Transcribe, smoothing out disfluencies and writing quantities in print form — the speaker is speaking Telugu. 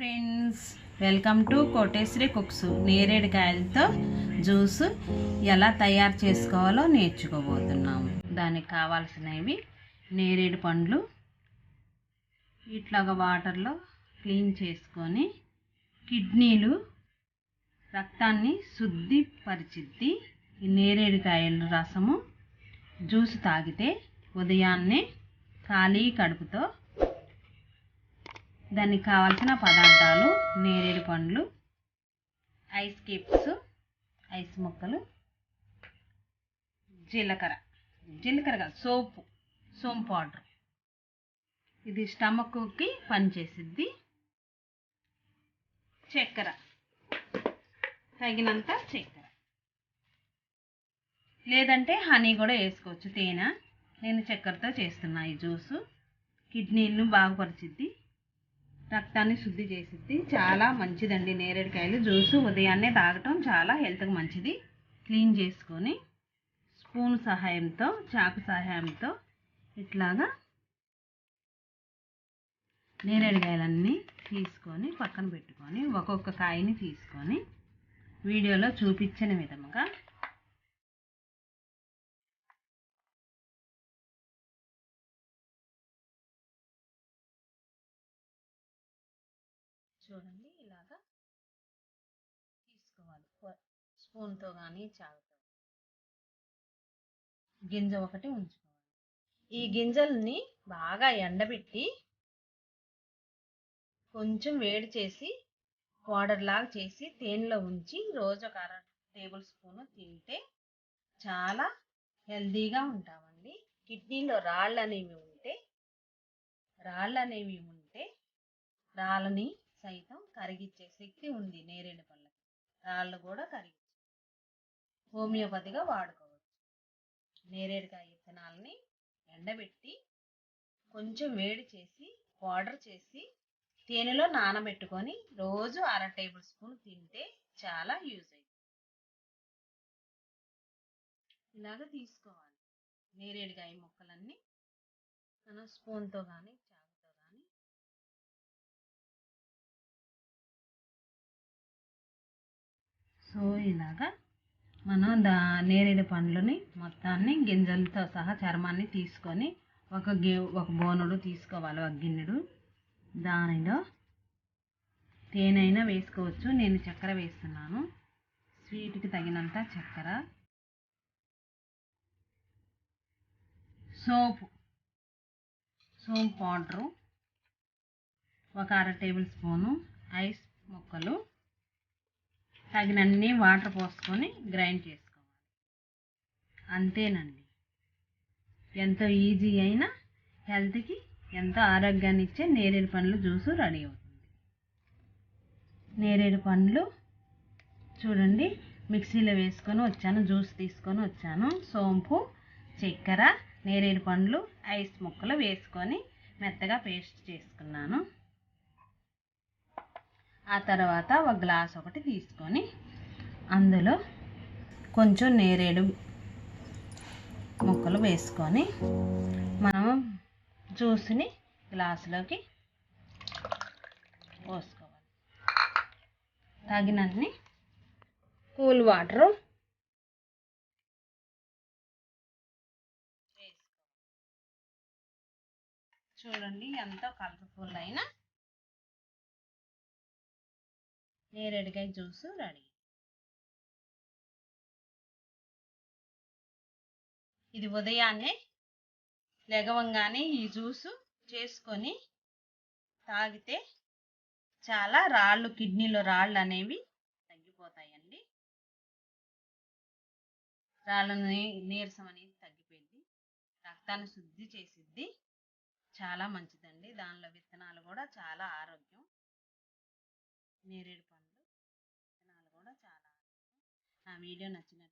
Friends, welcome to Koteswari cooks. నేరేడుకాయలతో జ్యూస్ ఎలా తయారు చేసుకోవాలో నేర్చుకోబోతున్నాము. దానికి కావాల్సినవి నేరేడు పండ్లు ఇట్లాగా వాటర్లో క్లీన్ చేసుకొని, కిడ్నీలు రక్తాన్ని శుద్ధిపరిచిద్ది. ఈ నేరేడుకాయల రసము జ్యూస్ తాగితే ఉదయాన్నే ఖాళీ కడుపుతో. దానికి కావాల్సిన పదార్థాలు: నేరేడు పండ్లు, ఐస్ క్యూబ్స్, ఐస్ ముక్కలు, జీలకర్ర కాదు, సోంపు పౌడర్. ఇది స్టమక్కి పనిచేసిద్ది. చక్కెర, తగినంత చక్కెర, లేదంటే హనీ కూడా వేసుకోవచ్చు. తేనె. నేను చక్కెరతో చేస్తున్నా ఈ జ్యూసు. కిడ్నీలను బాగుపరిచిద్ది, రక్తాన్ని శుద్ధి చేసిద్ది. చాలా మంచిదండి నేరేడుకాయలు జ్యూసు. ఉదయాన్నే తాగటం చాలా హెల్త్కి మంచిది. క్లీన్ చేసుకొని స్పూన్ సహాయంతో, చాకు సహాయంతో ఇట్లాగా నేరేడుకాయలన్నీ తీసుకొని పక్కన పెట్టుకొని, ఒక్కొక్క కాయని తీసుకొని వీడియోలో చూపించిన విధముగా చూడండి, ఇలాగా తీసుకోవాలి. స్పూన్తో కానీ చాకుతో. గింజ ఒకటి ఉంచుకోవాలి. ఈ గింజల్ని బాగా ఎండబెట్టి కొంచెం వేడి చేసి పౌడర్ లాగా చేసి తేనెలో ఉంచి రోజు ఒక టేబుల్ స్పూన్ తింటే చాలా హెల్తీగా ఉంటామండి. కిడ్నీలో రాళ్ళు అనేవి ఉంటే రాళ్ళని సైతం కరిగించే శక్తి ఉంది నేరేడు పళ్ళకి. రాళ్ళు కూడా కరిగించే హోమియోపతిగా వాడుకోవచ్చు. నేరేడుకాయ విత్తనాలని ఎండబెట్టి కొంచెం వేడి చేసి పౌడర్ చేసి తేనెలో నానబెట్టుకొని రోజు అర టేబుల్ స్పూన్ తింటే చాలా యూజ్ అవుతుంది. ఇలాగ తీసుకోవాలి నేరేడుకాయ ముక్కలన్నీ. మనం స్పూన్తో కానీ చాకుతో కానీ ఇలాగా మనం నేరేడు పండ్లని మొత్తాన్ని గింజలతో సహా చర్మాన్ని తీసుకొని ఒక బోనుడు తీసుకోవాలి, ఒక గిన్నెడు. దానిలో తేనె వేసుకోవచ్చు. నేను చక్కెర వేస్తున్నాను. స్వీట్కి తగినంత చక్కెర, సోంపు పౌడరు, ఒక అర టేబుల్ స్పూను, ఐస్ ముక్కలు, తగినన్ని వాటర్ పోసుకొని గ్రైండ్ చేసుకోవాలి. అంతేనండి. ఎంతో ఈజీ అయినా హెల్త్కి ఎంతో ఆరోగ్యాన్ని ఇచ్చే నేరేడు పండ్లు జ్యూసు రెడీ అవుతుంది. నేరేడు పండ్లు చూడండి, మిక్సీలో వేసుకొని వచ్చాను, జ్యూస్ తీసుకొని వచ్చాను. సోంపు, చక్కెర, నేరేడు పండ్లు, ఐస్ ముక్కలు వేసుకొని మెత్తగా పేస్ట్ చేసుకున్నాను. ఆ తర్వాత ఒక గ్లాస్ ఒకటి తీసుకొని అందులో కొంచెం నేరేడు ముక్కలు వేసుకొని మనం జ్యూస్ని గ్లాసులోకి పోసుకోవాలి. తగినన్ని కూల్ వాటరు వేసుకోవాలి. చూడండి, ఎంతో కలర్ఫుల్ అయిన నేరేడుకాయ జ్యూసు రెడీ. ఇది ఉదయాన్నే లెగవంగానే ఈ జ్యూసు చేసుకొని తాగితే చాలా కిడ్నీలో రాళ్ళు అనేవి తగ్గిపోతాయండి. రాళ్ళని నీరసం అనేది తగ్గిపోయింది, రక్తాన్ని శుద్ధి చేసిద్ది. చాలా మంచిదండి. దానిలో విత్తనాలు కూడా చాలా ఆరోగ్యం. నేరేడు పండ్లు విత్తనాలు కూడా చాలా ఆరోగ్యం. నా వీడియో నచ్చినట్టు